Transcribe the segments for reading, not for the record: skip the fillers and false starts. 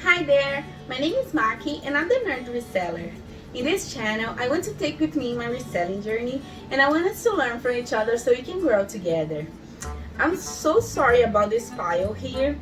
Hi there, my name is Maki and I'm the Nerd Reseller. In this channel, I want to take with me my reselling journey and I want us to learn from each other so we can grow together. I'm so sorry about this file here.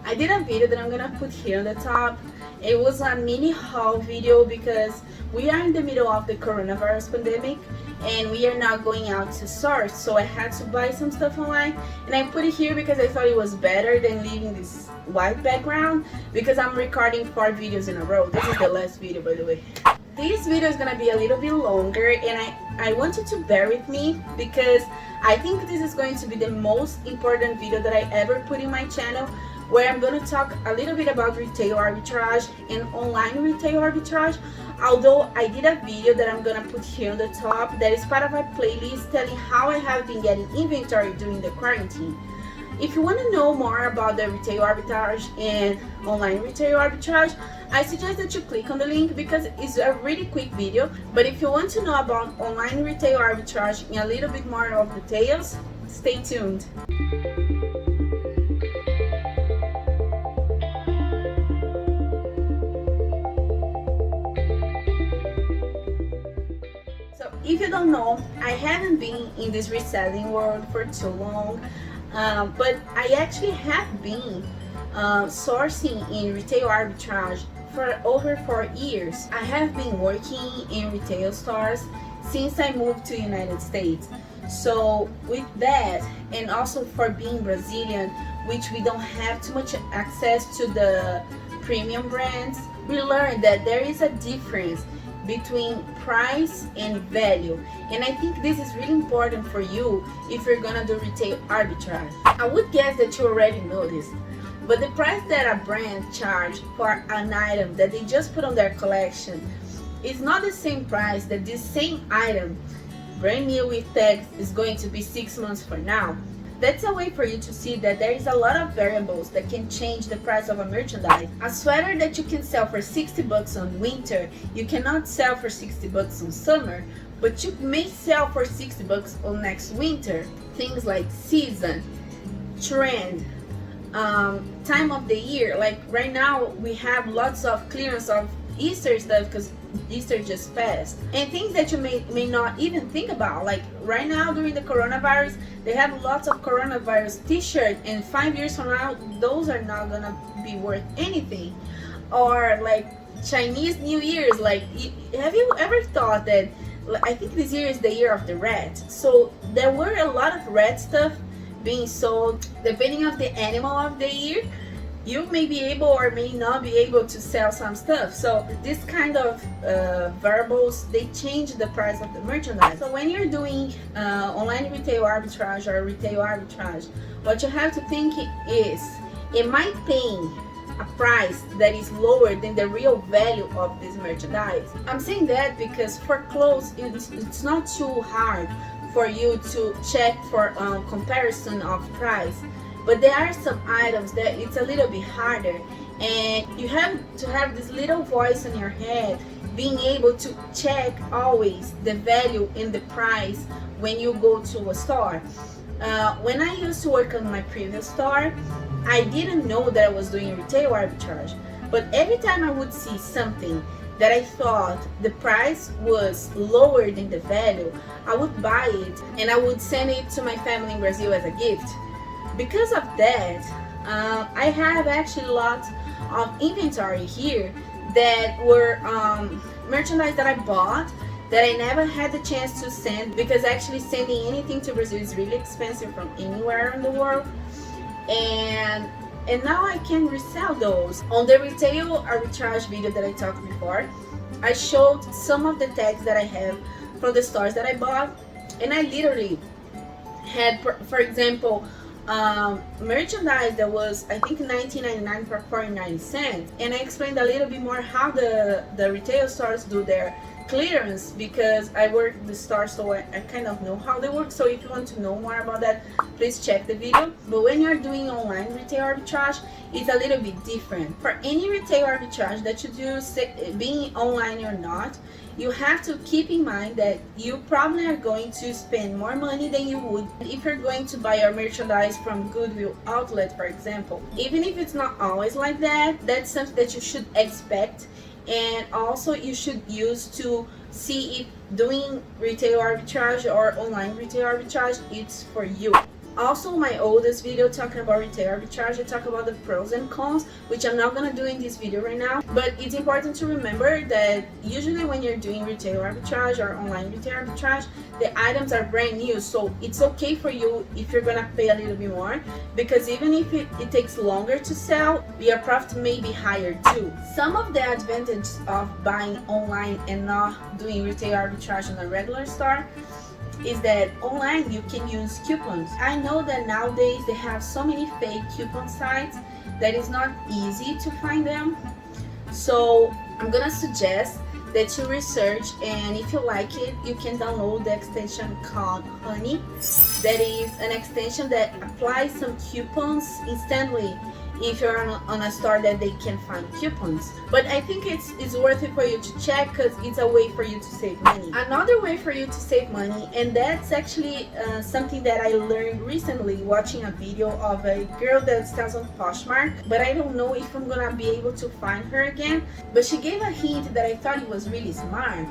I did a video that I'm gonna put here on the top. It was a mini haul video because we are in the middle of the coronavirus pandemic and we are not going out to stores, so I had to buy some stuff online and I put it here because I thought it was better than leaving this white background because I'm recording 4 videos in a row. This is the last video, by the way. This video is gonna be a little bit longer and I want you to bear with me because I think this is going to be the most important video that I ever put in my channel, where I'm going to talk a little bit about retail arbitrage and online retail arbitrage. Although I did a video that I'm going to put here on the top that is part of my playlist telling how I have been getting inventory during the quarantine. If you want to know more about the retail arbitrage and online retail arbitrage, I suggest that you click on the link because it's a really quick video. But if you want to know about online retail arbitrage in a little bit more of details, stay tuned. So if you don't know, I haven't been in this reselling world for too long. But I actually have been sourcing in retail arbitrage for over 4 years. I have been working in retail stores since I moved to the United States. So with that, and also for being Brazilian, which we don't have too much access to the premium brands, we learned that there is a difference between price and value, and I think this is really important for you if you're gonna do retail arbitrage. I would guess that you already know this, but the price that a brand charge for an item that they just put on their collection is not the same price that this same item, brand new with tags, is going to be 6 months from now. That's a way for you to see that there is a lot of variables that can change the price of a merchandise. A sweater that you can sell for 60 bucks on winter, you cannot sell for 60 bucks on summer, but you may sell for 60 bucks on next winter. Things like season, trend, time of the year. Like right now we have lots of clearance of Easter stuff because Easter just passed, and things that you may not even think about. Like right now during the coronavirus, they have lots of coronavirus t-shirts, and 5 years from now those are not gonna be worth anything. Or like Chinese New Year's, like have you ever thought that, I think this year is the year of the rat, so there were a lot of rat stuff being sold. Depending on the animal of the year, you may be able or may not be able to sell some stuff. So this kind of variables, they change the price of the merchandise. So when you're doing online retail arbitrage or retail arbitrage, what you have to think is, am I paying a price that is lower than the real value of this merchandise? I'm saying that because for clothes, it's not too hard for you to check for comparison of price. But there are some items that it's a little bit harder, and you have to have this little voice in your head being able to check always the value and the price when you go to a store. When I used to work on my previous store, I didn't know that I was doing retail arbitrage, but every time I would see something that I thought the price was lower than the value, I would buy it and I would send it to my family in Brazil as a gift. Because of that, I have actually lots of inventory here that were merchandise that I bought that I never had the chance to send, because actually sending anything to Brazil is really expensive from anywhere in the world. And now I can resell those. On the retail arbitrage video that I talked before, I showed some of the tags that I have from the stores that I bought, and I literally had, for example, merchandise that was, I think, $19.99 for 49 cents, and I explained a little bit more how the retail stores do their clearance because I work the store, so I kind of know how they work. So if you want to know more about that, please check the video. But when you're doing online retail arbitrage, it's a little bit different. For any retail arbitrage that you do, being online or not, you have to keep in mind that you probably are going to spend more money than you would if you're going to buy your merchandise from Goodwill outlet, for example. Even if it's not always like that, that's something that you should expect, and also you should use to see if doing retail arbitrage or online retail arbitrage it's for you. Also, my oldest video talking about retail arbitrage, I talk about the pros and cons, which I'm not going to do in this video right now. But it's important to remember that usually when you're doing retail arbitrage or online retail arbitrage, the items are brand new. So it's okay for you if you're going to pay a little bit more, because even if it takes longer to sell, your profit may be higher too. Some of the advantages of buying online and not doing retail arbitrage in a regular store is that online you can use coupons. I know that nowadays they have so many fake coupon sites that it's not easy to find them. So I'm gonna suggest that you research, and if you like it, you can download the extension called Honey. That is an extension that applies some coupons instantly if you're on a store that they can find coupons. But I think it's worth it for you to check because it's a way for you to save money. Another way for you to save money, and that's actually something that I learned recently watching a video of a girl that sells on Poshmark, but I don't know if I'm gonna be able to find her again. But she gave a hint that I thought it was really smart.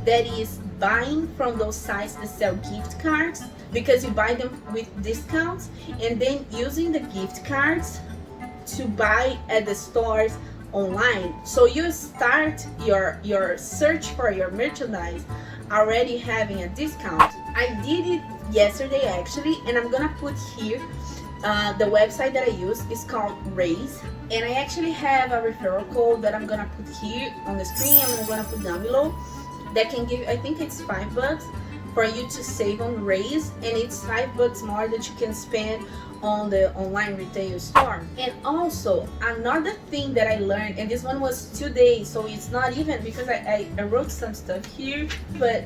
That is buying from those sites that sell gift cards, because you buy them with discounts and then using the gift cards to buy at the stores online. So you start your search for your merchandise already having a discount. I did it yesterday actually, and I'm gonna put here the website that I use is called Raise, and I actually have a referral code that I'm gonna put here on the screen. I'm gonna put down below that can give, I think it's $5 for you to save on Raise, and it's $5 more that you can spend on the online retail store. And also another thing that I learned, and this one was today, so it's not even, because I wrote some stuff here, but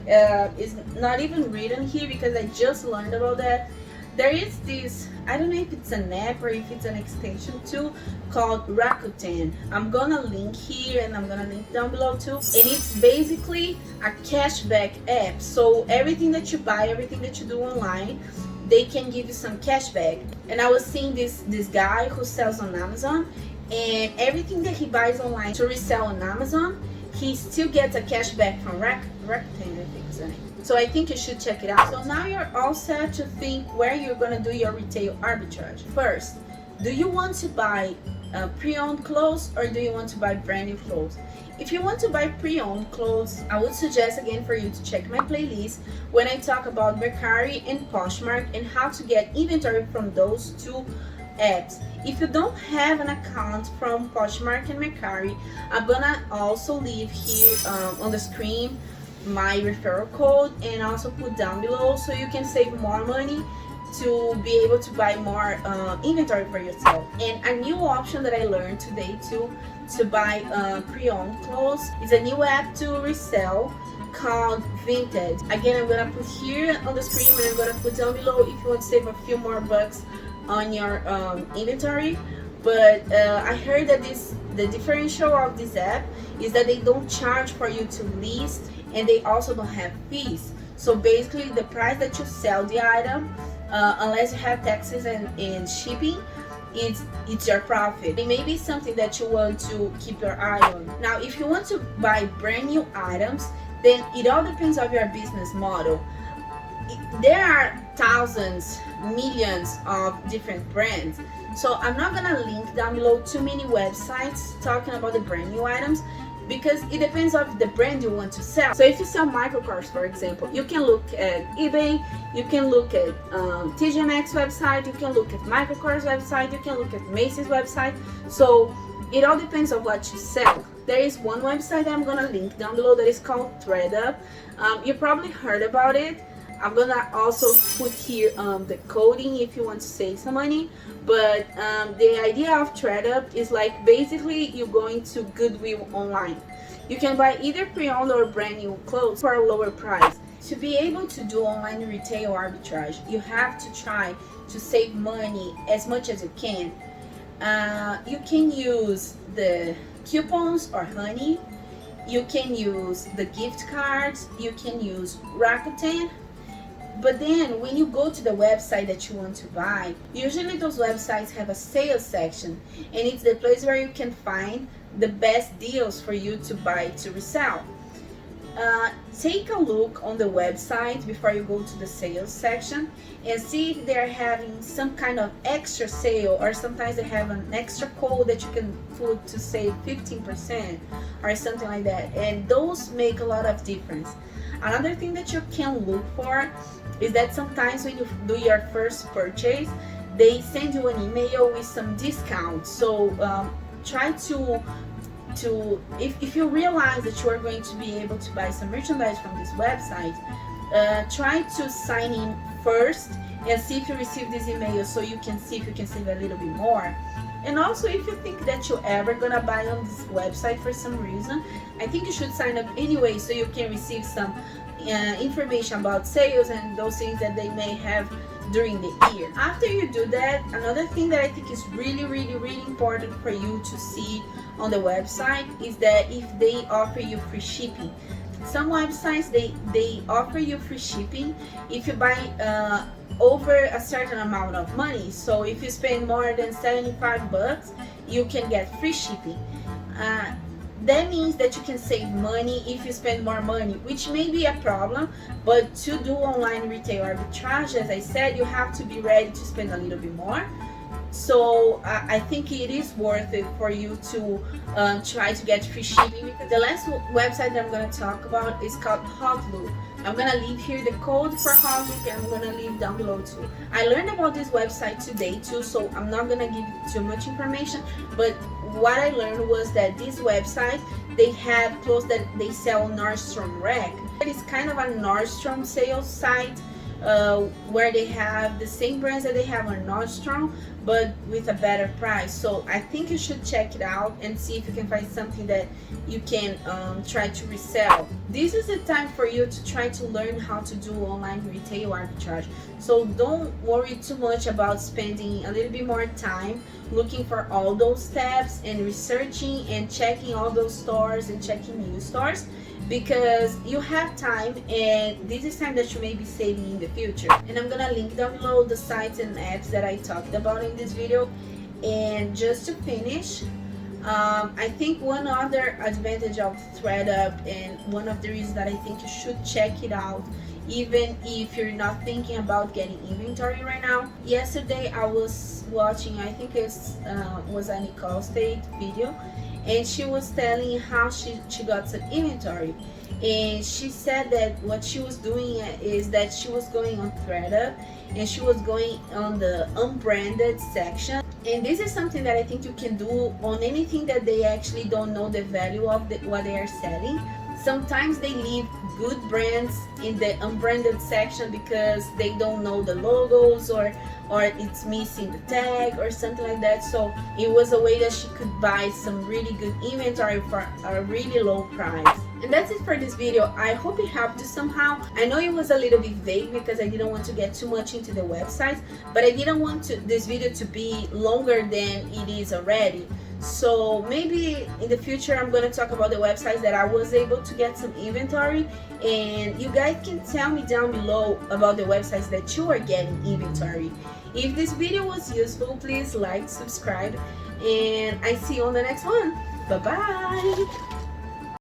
it's not even written here because I just learned about that. There is this, I don't know if it's an app or if it's an extension too, called Rakuten. I'm gonna link here and I'm gonna link down below too. And it's basically a cashback app. So everything that you buy, everything that you do online, they can give you some cashback. And I was seeing this guy who sells on Amazon, and everything that he buys online to resell on Amazon, he still gets a cashback from Rakuten, I think is the name. So I think you should check it out. So now you're all set to think where you're gonna do your retail arbitrage. First, do you want to buy pre-owned clothes or do you want to buy brand new clothes? If you want to buy pre-owned clothes, I would suggest again for you to check my playlist when I talk about Mercari and Poshmark and how to get inventory from those two apps. If you don't have an account from Poshmark and Mercari, I'm gonna also leave here on the screen my referral code and also put down below so you can save more money to be able to buy more inventory for yourself. And a new option that I learned today too to buy pre-owned clothes is a new app to resell called Vinted. Again, I'm gonna put here on the screen and I'm gonna put down below if you want to save a few more bucks on your inventory. But I heard that the differential of this app is that they don't charge for you to list, and they also don't have fees. So basically the price that you sell the item, unless you have taxes and shipping, it's your profit. It may be something that you want to keep your eye on. Now, if you want to buy brand new items, then it all depends on your business model. There are thousands, millions of different brands. So I'm not gonna link down below too many websites talking about the brand new items, because it depends on the brand you want to sell. So if you sell microcars, for example, you can look at eBay, you can look at TJ Maxx website, you can look at microcars website, you can look at Macy's website. So it all depends on what you sell. There is one website that I'm gonna link down below that is called ThreadUp. You probably heard about it. I'm gonna also put here the coding if you want to save some money. But the idea of ThreadUp is like basically you're going to Goodwill online. You can buy either pre-owned or brand new clothes for a lower price. To be able to do online retail arbitrage, you have to try to save money as much as you can. You can use the coupons or honey. You can use the gift cards. You can use Rakuten. But then when you go to the website that you want to buy, usually those websites have a sales section, and it's the place where you can find the best deals for you to buy to resell. Take a look on the website before you go to the sales section and see if they're having some kind of extra sale, or sometimes they have an extra code that you can put to save 15% or something like that, and those make a lot of difference. Another thing that you can look for is that sometimes when you do your first purchase, they send you an email with some discounts. So try to if you realize that you are going to be able to buy some merchandise from this website, try to sign in first and see if you receive this email, so you can see if you can save a little bit more. And also, if you think that you're ever gonna buy on this website for some reason, I think you should sign up anyway, so you can receive some information about sales and those things that they may have during the year. After you do that, another thing that I think is really important for you to see on the website is that if they offer you free shipping. Some websites, they offer you free shipping if you buy over a certain amount of money. So if you spend more than $75, you can get free shipping. That means that you can save money if you spend more money, which may be a problem, but to do online retail arbitrage, as I said, you have to be ready to spend a little bit more. So I think it is worth it for you to try to get free shipping. Because the last website that I'm going to talk about is called Hotloop. I'm going to leave here the code for Hotloop, and I'm going to leave down below too. I learned about this website today too, so I'm not going to give you too much information, but what I learned was that this website, they have clothes that they sell Nordstrom Rack. It's kind of a Nordstrom sales site where they have the same brands that they have on Nordstrom, but with a better price. So I think you should check it out and see if you can find something that you can try to resell. This is the time for you to try to learn how to do online retail arbitrage. So don't worry too much about spending a little bit more time looking for all those steps and researching and checking all those stores and checking new stores, because you have time, and this is time that you may be saving in the future. And I'm gonna link down below the sites and apps that I talked about in this video. And just to finish, I think one other advantage of ThreadUp, and one of the reasons that I think you should check it out even if you're not thinking about getting inventory right now. Yesterday I was watching, I think it was a Nicole State video, and she was telling how she got some inventory. And she said that what she was doing is that she was going on ThreadUp and she was going on the unbranded section. And this is something that I think you can do on anything that they actually don't know the value of what they are selling. Sometimes they leave good brands in the unbranded section because they don't know the logos, or it's missing the tag or something like that. So it was a way that she could buy some really good inventory for a really low price. And that's it for this video. I hope it helped you somehow. I know it was a little bit vague because I didn't want to get too much into the websites, but I didn't want this video to be longer than it is already. So maybe in the future I'm going to talk about the websites that I was able to get some inventory, and you guys can tell me down below about the websites that you are getting inventory. If this video was useful, please like, subscribe, and I see you on the next one. Bye bye.